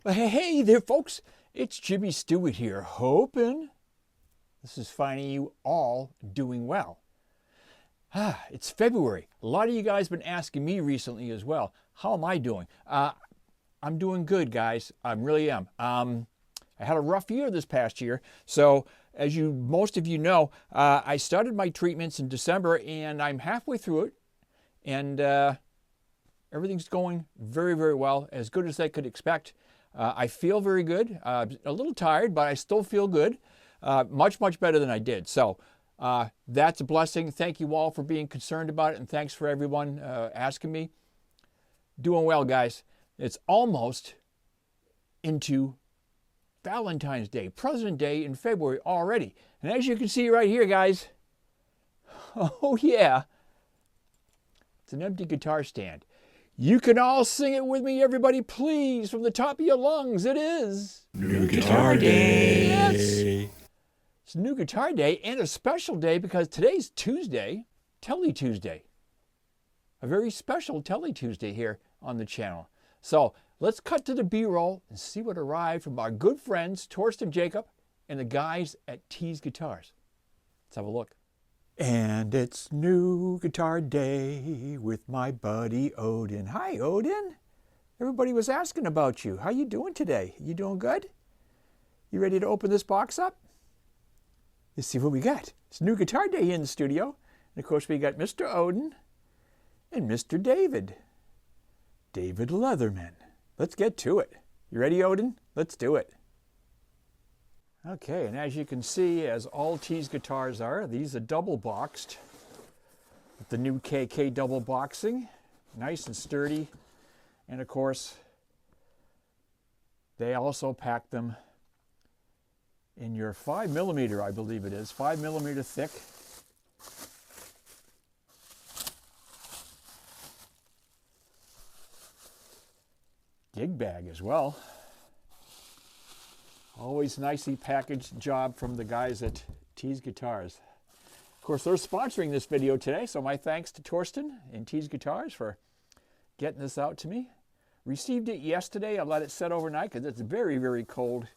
Well, hey there, folks. It's Jimmy Stewart here, hoping this is finding you all doing well. It's February. A lot of you guys have been asking me recently as well. How am I doing? I'm doing good, guys. I really am. I had a rough year this past year. So, as most of you know, I started my treatments in December, and I'm halfway through it. And everything's going very, very well, as good as I could expect. I feel very good. A little tired, but I still feel good. Much, much better than I did. So that's a blessing. Thank you all for being concerned about it, and thanks for everyone asking me. Doing well, guys. It's almost into Valentine's Day, President's Day in February already. And as you can see right here, guys, oh yeah, it's an empty guitar stand. You can all sing it with me, everybody, please, from the top of your lungs. It is New Guitar Day. Yes. It's New Guitar Day, and a special day because today's Tuesday, Tele Tuesday. A very special Tele Tuesday here on the channel. So let's cut to the B-roll and see what arrived from our good friends, Torsten Jacob, and the guys at Tease Guitars. Let's have a look. And it's New Guitar Day with my buddy Odin. Hi, Odin. Everybody was asking about you. How you doing today? You doing good? You ready to open this box up? Let's see what we got. It's New Guitar Day here in the studio. And of course, we got Mr. Odin and Mr. David. David Leatherman. Let's get to it. You ready, Odin? Let's do it. Okay, and as you can see, as all Tease guitars are, these are double boxed with the new KK double boxing, nice and sturdy. And of course, they also pack them in your 5mm, I believe it is, 5mm thick. Gig bag as well. Always nicely packaged job from the guys at Tease Guitars. Of course, they're sponsoring this video today, so my thanks to Torsten and Tease Guitars for getting this out to me. Received it yesterday. I let it set overnight because it's very, very cold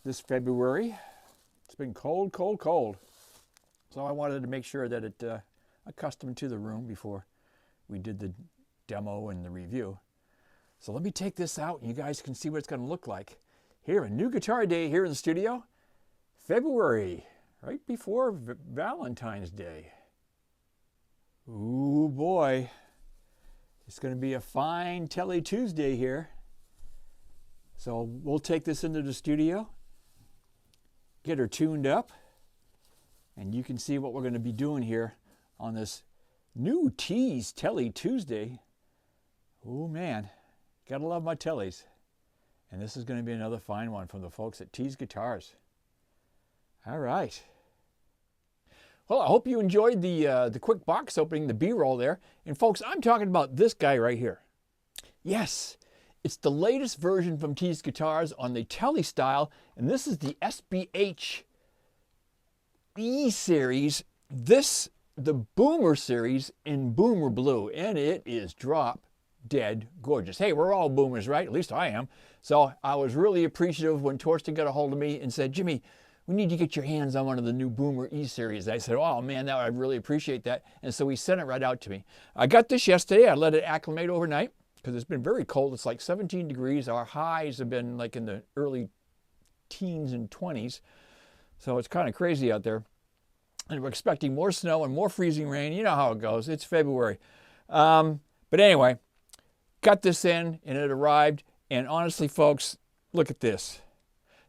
this February. It's been cold, cold, cold. So I wanted to make sure that it accustomed to the room before we did the demo and the review. So let me take this out and you guys can see what it's going to look like. Here, a New Guitar Day here in the studio, February, right before Valentine's Day. Ooh boy, it's going to be a fine Tele Tuesday here. So we'll take this into the studio, get her tuned up, and you can see what we're going to be doing here on this new Tease Tele Tuesday. Oh man, gotta love my Teles. And this is going to be another fine one from the folks at Tease Guitars. All right. Well, I hope you enjoyed the quick box opening, the B-roll there. And folks, I'm talking about this guy right here. Yes, it's the latest version from Tease Guitars on the Tele style, and this is the SBH-E series. This, the Boomer series in Boomer Blue, and it is drop dead gorgeous. Hey, we're all boomers, right? At least I am. So I was really appreciative when Torsten got a hold of me and said, Jimmy, we need to get your hands on one of the new Boomer E series. I said, oh man, I really appreciate that. And so he sent it right out to me. I got this yesterday. I let it acclimate overnight because it's been very cold. It's like 17 degrees. Our highs have been like in the early teens and 20s. So it's kind of crazy out there. And we're expecting more snow and more freezing rain. You know how it goes. It's February. But anyway, got this in and it arrived. And honestly, folks, look at this.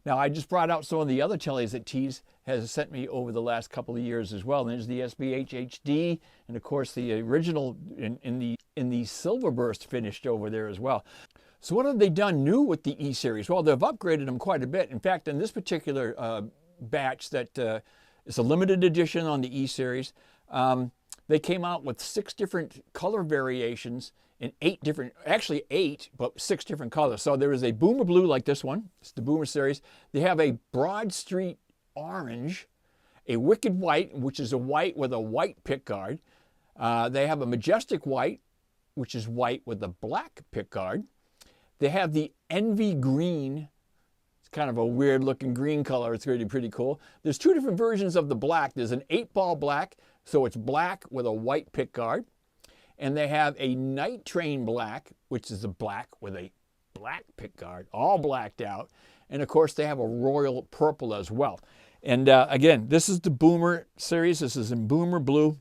Now, I just brought out some of the other Teles that Tease has sent me over the last couple of years as well. And there's the SBH-HD, and of course the original in the silver burst finished over there as well. So what have they done new with the E series? Well, they've upgraded them quite a bit. In fact, in this particular batch that is a limited edition on the E series, they came out with 6 different color variations in 8 different, actually 8, but 6 different colors. So there is a Boomer Blue like this one. It's the Boomer series. They have a Broad Street Orange, a Wicked White, which is a white with a white pickguard. They have a Majestic White, which is white with a black pickguard. They have the Envy Green. It's kind of a weird looking green color. It's really pretty cool. There's two different versions of the black. There's an 8-ball black, so it's black with a white pick guard. And they have a Night Train black, which is a black with a black pick guard, all blacked out. And of course, they have a royal purple as well. And again, this is the Boomer series. This is in Boomer Blue.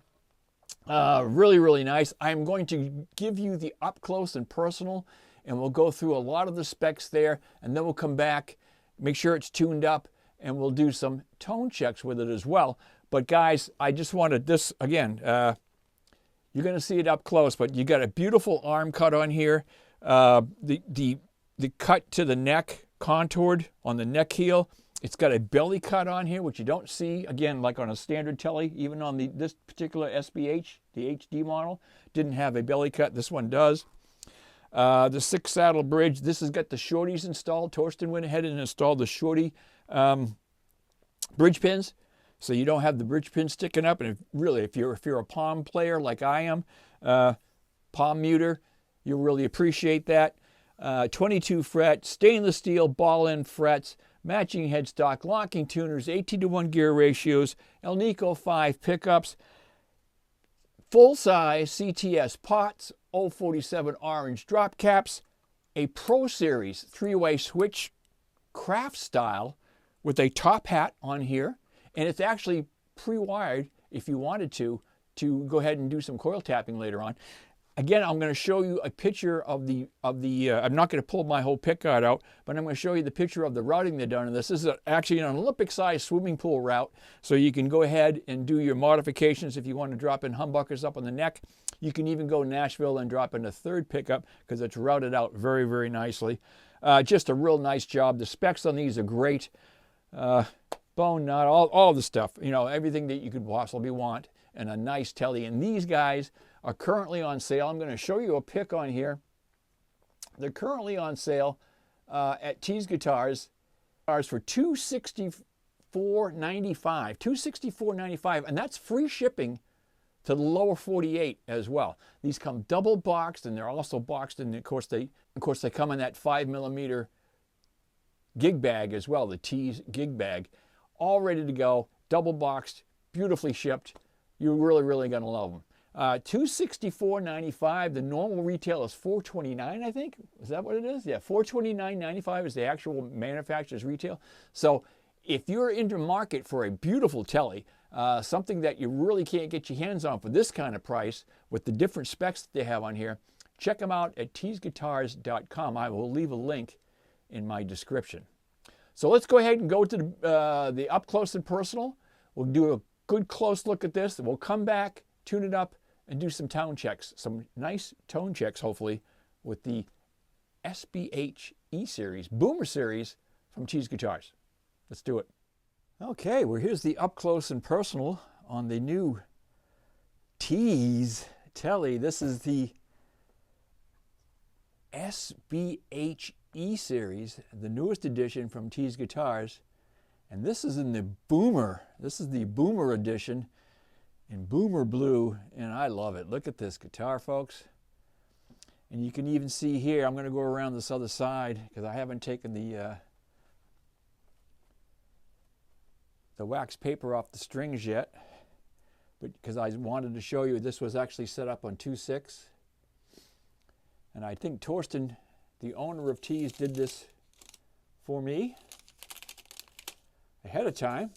Really, really nice. I'm going to give you the up close and personal, and we'll go through a lot of the specs there, and then we'll come back, make sure it's tuned up, and we'll do some tone checks with it as well. But guys, I just wanted this, again, you're going to see it up close, but you got a beautiful arm cut on here. The cut to the neck, contoured on the neck heel. It's got a belly cut on here, which you don't see, again, like on a standard Tele, even on this particular SBH, the HD model, didn't have a belly cut. This one does. The 6 saddle bridge, this has got the shorties installed. Torsten went ahead and installed the shorty bridge pins, so you don't have the bridge pin sticking up. And if you're a palm player like I am, palm muter, you'll really appreciate that. 22 fret, stainless steel ball-end frets, matching headstock, locking tuners, 18:1 gear ratios, El Nico 5 pickups, full-size CTS pots, 047 orange drop caps, a Pro Series 3-way switch, craft style, with a top hat on here, and it's actually pre-wired if you wanted to go ahead and do some coil tapping later on. Again, I'm going to show you a picture of the I'm not going to pull my whole pickguard out, but I'm going to show you the picture of the routing they've done in this. This is actually an Olympic-sized swimming pool route, so you can go ahead and do your modifications if you want to drop in humbuckers up on the neck. You can even go Nashville and drop in a third pickup because it's routed out very, very nicely. Just a real nice job. The specs on these are great. Bone nut, all the stuff, you know, everything that you could possibly want, and a nice Tele. And these guys are currently on sale. I'm going to show you a pic on here. They're currently on sale at Tease Guitars for $264.95. $264.95, and that's free shipping to the lower 48 as well. These come double boxed, and they're also boxed, and of course they come in that 5mm gig bag as well, the Tease gig bag, all ready to go, double boxed, beautifully shipped. You're really, really going to love them. $264.95. The normal retail is $429, I think. Is that what it is? Yeah, $429.95 is the actual manufacturer's retail. So if you're in the market for a beautiful Tele, something that you really can't get your hands on for this kind of price with the different specs that they have on here, check them out at teaseguitars.com. I will leave a link in my description. So let's go ahead and go to the up close and personal. We'll do a good close look at this. We'll come back, tune it up, and do some tone checks, some nice tone checks, hopefully, with the SBH-E series, Boomer series from Tease Guitars. Let's do it. Okay, well, here's the up close and personal on the new Tease Tele. This is the SBH-E series, the newest edition from Tease Guitars. And this is in the Boomer. This is the Boomer edition in Boomer Blue, and I love it. Look at this guitar, folks. And you can even see here, I'm going to go around this other side because I haven't taken the wax paper off the strings yet, but because I wanted to show you this was actually set up on 2.6. And I think Torsten, the owner of Tease, did this for me ahead of time.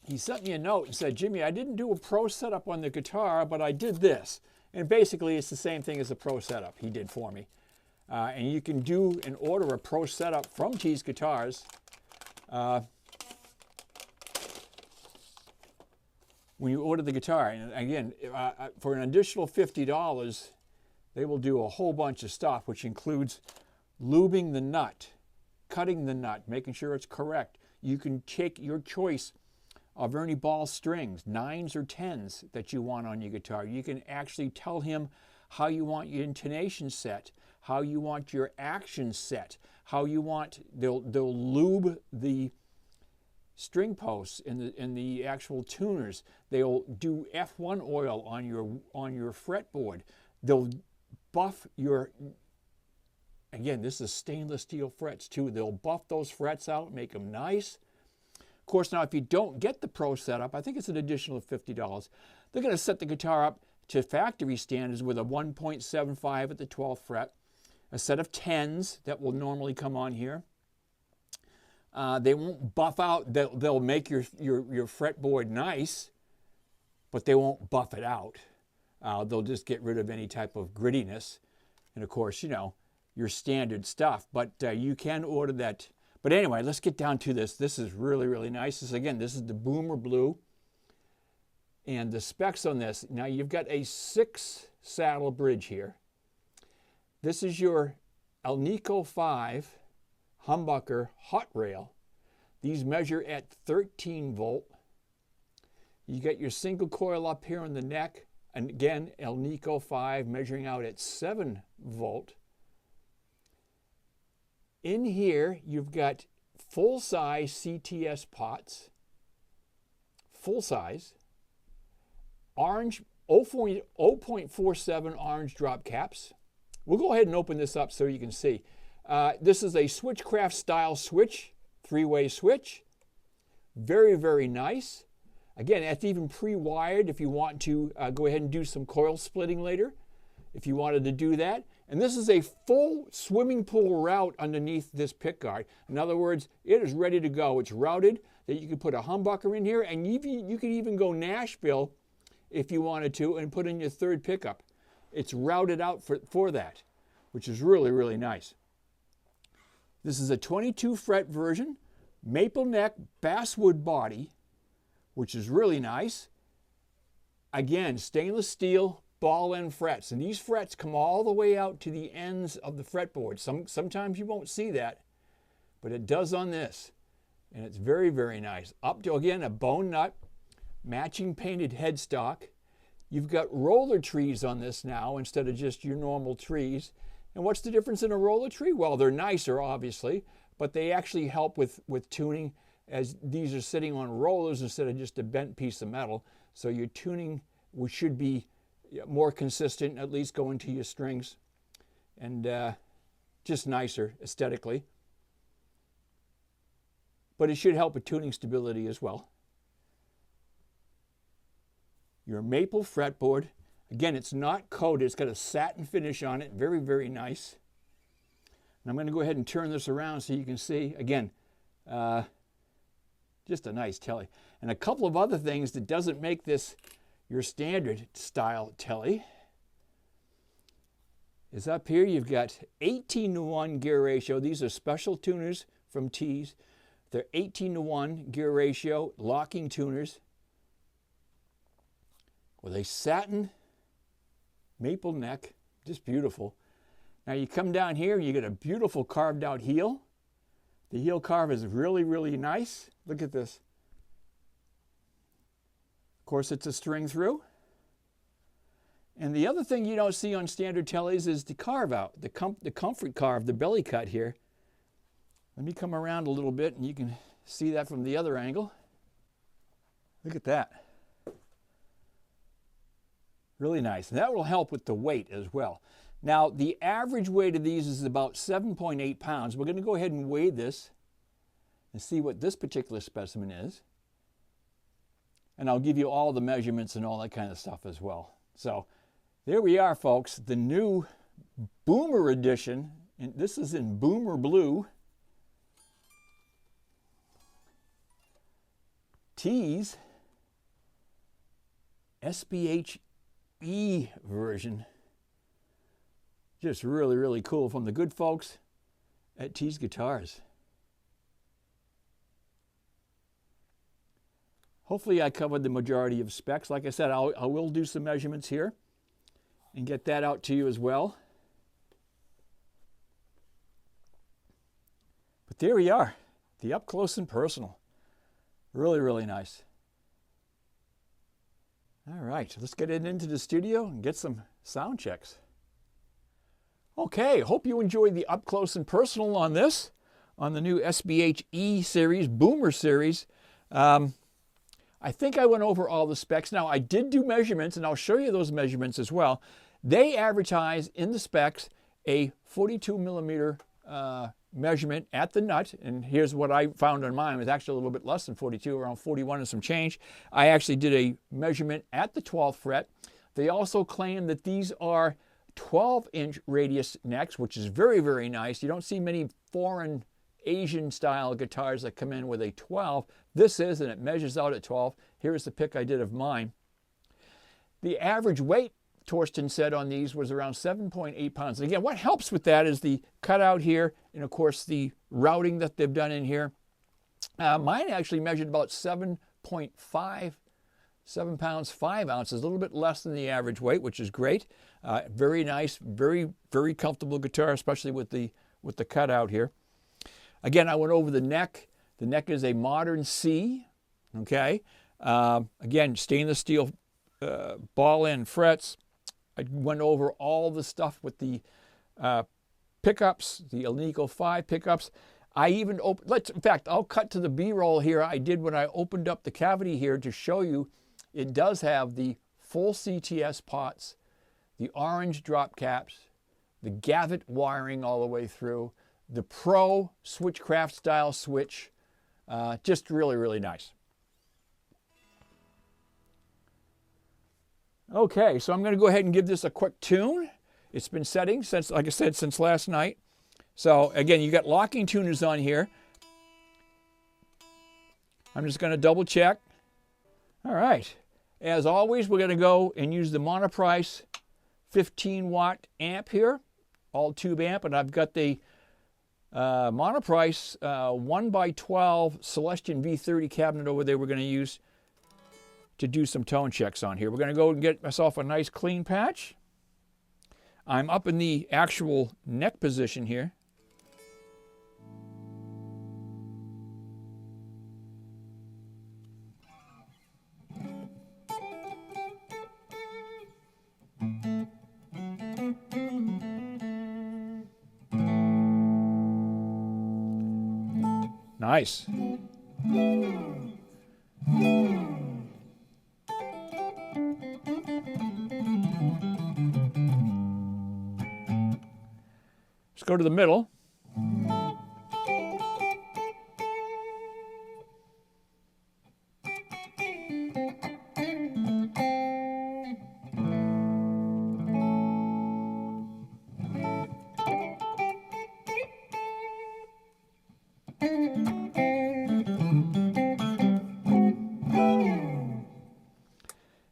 He sent me a note and said, Jimmy, I didn't do a pro setup on the guitar, but I did this. And basically, it's the same thing as a pro setup he did for me. And you can do and order a pro setup from Tease Guitars. When you order the guitar, and again, for an additional $50, they will do a whole bunch of stuff, which includes lubing the nut, cutting the nut, making sure it's correct. You can take your choice of any ball strings, 9s or 10s that you want on your guitar. You can actually tell him how you want your intonation set, how you want your action set, how you want, they'll lube the string posts in the actual tuners. They'll do F1 oil on your fretboard. They'll buff your, again, this is stainless steel frets too. They'll buff those frets out, make them nice. Of course, now if you don't get the Pro setup, I think it's an additional $50. They're going to set the guitar up to factory standards with a 1.75 at the 12th fret, a set of 10s that will normally come on here. They won't buff out. They'll make your fretboard nice, but they won't buff it out. They'll just get rid of any type of grittiness. And of course, you know, your standard stuff. But you can order that. But anyway, let's get down to this. This is really, really nice. This is the Boomer Blue. And the specs on this, now you've got a 6 saddle bridge here. This is your Alnico 5 humbucker hot rail. These measure at 13 volt. You get your single coil up here on the neck. And again, Alnico 5 measuring out at 7 volt. In here, you've got full-size CTS pots. Full-size. Orange 0.47 orange drop caps. We'll go ahead and open this up so you can see. This is a Switchcraft style switch, 3-way switch. Very, very nice. Again, that's even pre-wired if you want to go ahead and do some coil splitting later, if you wanted to do that. And this is a full swimming pool route underneath this pickguard. In other words, it is ready to go. It's routed that you can put a humbucker in here, and you can even go Nashville if you wanted to and put in your 3rd pickup. It's routed out for that, which is really, really nice. This is a 22 fret version, maple neck, basswood body, which is really nice. Again, stainless steel ball end frets. And these frets come all the way out to the ends of the fretboard. Sometimes you won't see that, but it does on this. And it's very, very nice. Up to, again, a bone nut, matching painted headstock. You've got roller trees on this now instead of just your normal trees. And what's the difference in a roller tree? Well, they're nicer, obviously, but they actually help with tuning, as these are sitting on rollers instead of just a bent piece of metal. So your tuning should be more consistent, at least going to your strings, and just nicer aesthetically. But it should help with tuning stability as well. Your maple fretboard. Again, it's not coated. It's got a satin finish on it. Very, very nice. And I'm going to go ahead and turn this around so you can see. Again, just a nice Tele. And a couple of other things that doesn't make this your standard style Tele is up here. You've got 18:1 gear ratio. These are special tuners from Tease. They're 18:1 gear ratio locking tuners with a satin maple neck, just beautiful. Now you come down here, you get a beautiful carved out heel. The heel carve is really, really nice. Look at this. Of course, it's a string through. And the other thing you don't see on standard Teles is the carve out, the comfort carve, the belly cut here. Let me come around a little bit and you can see that from the other angle. Look at that. Really nice. And that will help with the weight as well. Now, the average weight of these is about 7.8 pounds. We're going to go ahead and weigh this and see what this particular specimen is. And I'll give you all the measurements and all that kind of stuff as well. So there we are, folks. The new Boomer edition. And this is in Boomer Blue. Tease SBH-E version. Just really, really cool from the good folks at Tease Guitars. Hopefully I covered the majority of specs. Like I said, I will do some measurements here and get that out to you as well. But there we are, the up close and personal. Really, really nice. All right, let's get it into the studio and get some sound checks. Okay, hope you enjoyed the up close and personal on this, on the new SBH-E series, Boomer series. I think I went over all the specs. Now, I did do measurements, and I'll show you those measurements as well. They advertise in the specs a 42 millimeter measurement at the nut, and here's what I found on mine. It was actually a little bit less than 42, around 41 and some change. I actually did a measurement at the 12th fret. They also claim that these are 12-inch radius necks, which is very, very nice. You don't see many foreign Asian style guitars that come in with a 12. This is, and it measures out at 12. Here's the pick I did of mine. The average weight, Torsten said, on these was around 7.8 pounds. And again, what helps with that is the cutout here, and of course the routing that they've done in here. Mine actually measured about 7.5, 7 pounds, 5 ounces, a little bit less than the average weight, which is great. Very nice, very, very comfortable guitar, especially with the cutout here. Again, I went over the neck. The neck is a modern C, okay? Again, stainless steel ball end frets. I went over all the stuff with the pickups, the Alnico 5 pickups. I even opened, in fact, I'll cut to the B-roll here I did when I opened up the cavity here to show you it does have the full CTS pots, the orange drop caps, the Gavit wiring all the way through, the Pro Switchcraft style switch. Just really, really nice. Okay, so I'm going to go ahead and give this a quick tune. It's been setting since, like I said, since last night. So again, you got locking tuners on here. I'm just going to double check. All right. As always, we're going to go and use the Monoprice 15-watt amp here, all tube amp, and I've got the Monoprice 1x12 Celestion V30 cabinet over there we're going to use to do some tone checks on here. We're going to go and get myself a nice clean patch. I'm up in the actual neck position here. Nice. Let's go to the middle.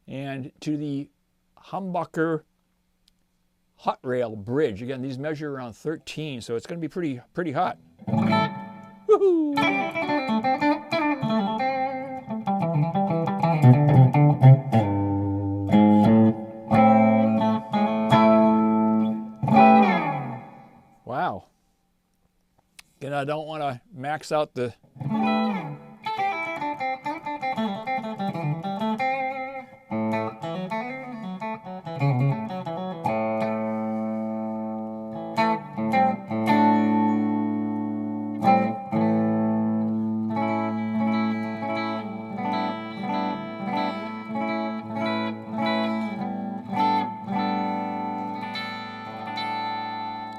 And to the humbucker hot rail bridge. Again, these measure around 13, so it's going to be pretty hot. Woohoo! Wow. And I don't want to max out the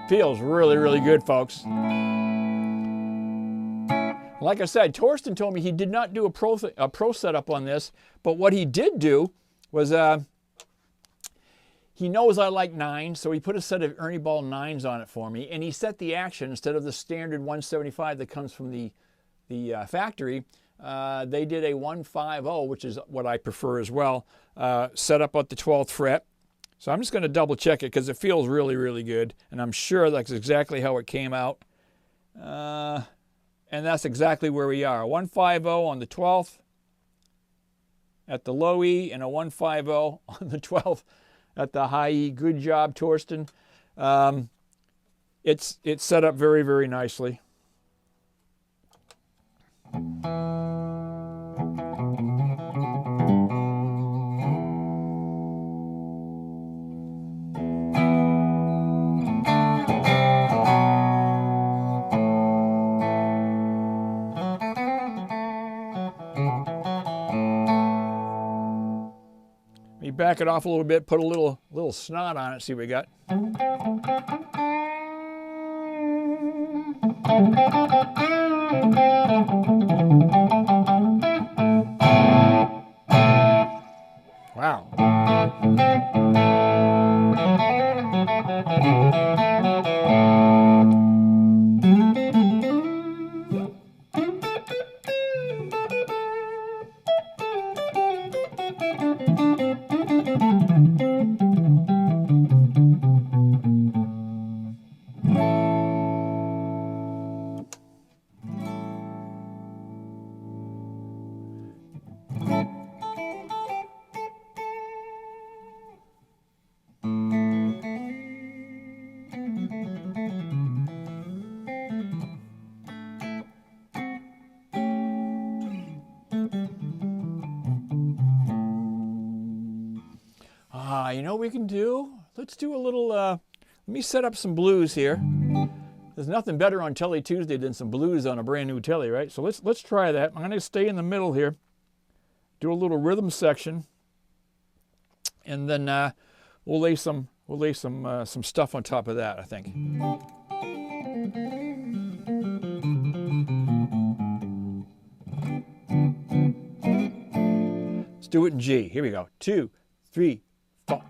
feels really, really good, folks. Like I said, Torsten told me he did not do a pro setup on this, but what he did do was he knows I like 9, so he put a set of Ernie Ball 9s on it for me, and he set the action instead of the standard 175 that comes from the factory. They did a 150, which is what I prefer as well, set up at the 12th fret. So I'm just going to double check it because it feels really, really good. And I'm sure that's exactly how it came out. And that's exactly where we are. 150 on the 12th at the low E and a 150 on the 12th at the high E. Good job, Torsten. It's set up very, very nicely. back it off a little bit, put a little snot on it, see what we got. Wow. You know what we can do? Let's do a little, let me set up some blues here. There's nothing better on Tele Tuesday than some blues on a brand new Tele, right? So let's try that. I'm going to stay in the middle here, do a little rhythm section, and then we'll lay some stuff on top of that, I think. Let's do it in G. Here we go. 2, 3, 4.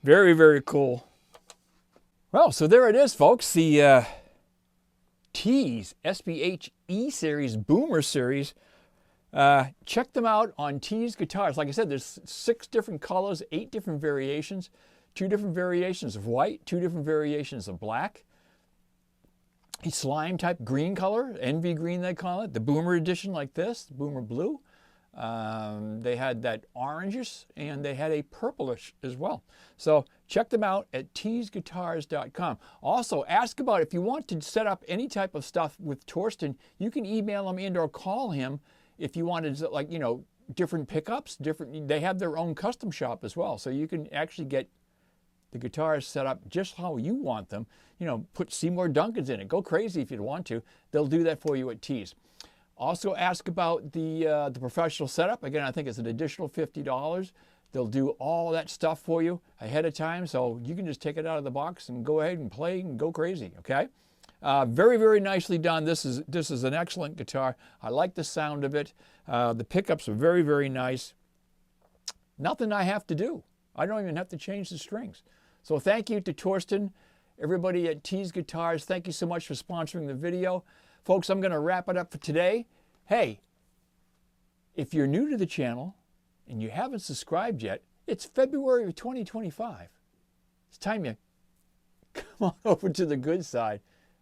Very, very cool. Well, so there it is, folks. The Tease SBH-E series, Boomer series. Check them out on Tease guitars. Like I said, there's 6 different colors, 8 different variations, 2 different variations of white, 2 different variations of black, a slime type green color, envy green they call it, the Boomer edition like this, Boomer blue. They had that orangish and they had a purplish as well. So check them out at teaseguitars.com. Also, ask about if you want to set up any type of stuff with Torsten, you can email him and or call him if you wanted, like, you know, different pickups, they have their own custom shop as well. So you can actually get the guitars set up just how you want them. You know, put Seymour Duncans in it. Go crazy if you want to. They'll do that for you at Tease. Also ask about the professional setup. Again, I think it's an additional $50. They'll do all that stuff for you ahead of time, so you can just take it out of the box and go ahead and play and go crazy, okay? Very, very nicely done. This is an excellent guitar. I like the sound of it. The pickups are very, very nice. Nothing I have to do. I don't even have to change the strings. So thank you to Torsten, everybody at Tease Guitars. Thank you so much for sponsoring the video. Folks, I'm going to wrap it up for today. Hey, if you're new to the channel and you haven't subscribed yet, it's February of 2025. It's time you come on over to the good side.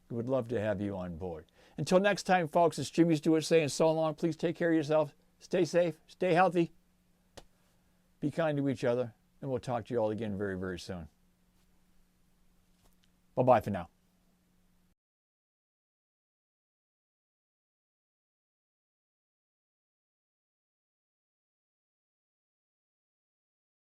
We would love to have you on board. Until next time, folks, it's Jimmy Stewart saying so long. Please take care of yourself. Stay safe. Stay healthy. Be kind to each other. And we'll talk to you all again very, very soon. Bye-bye for now.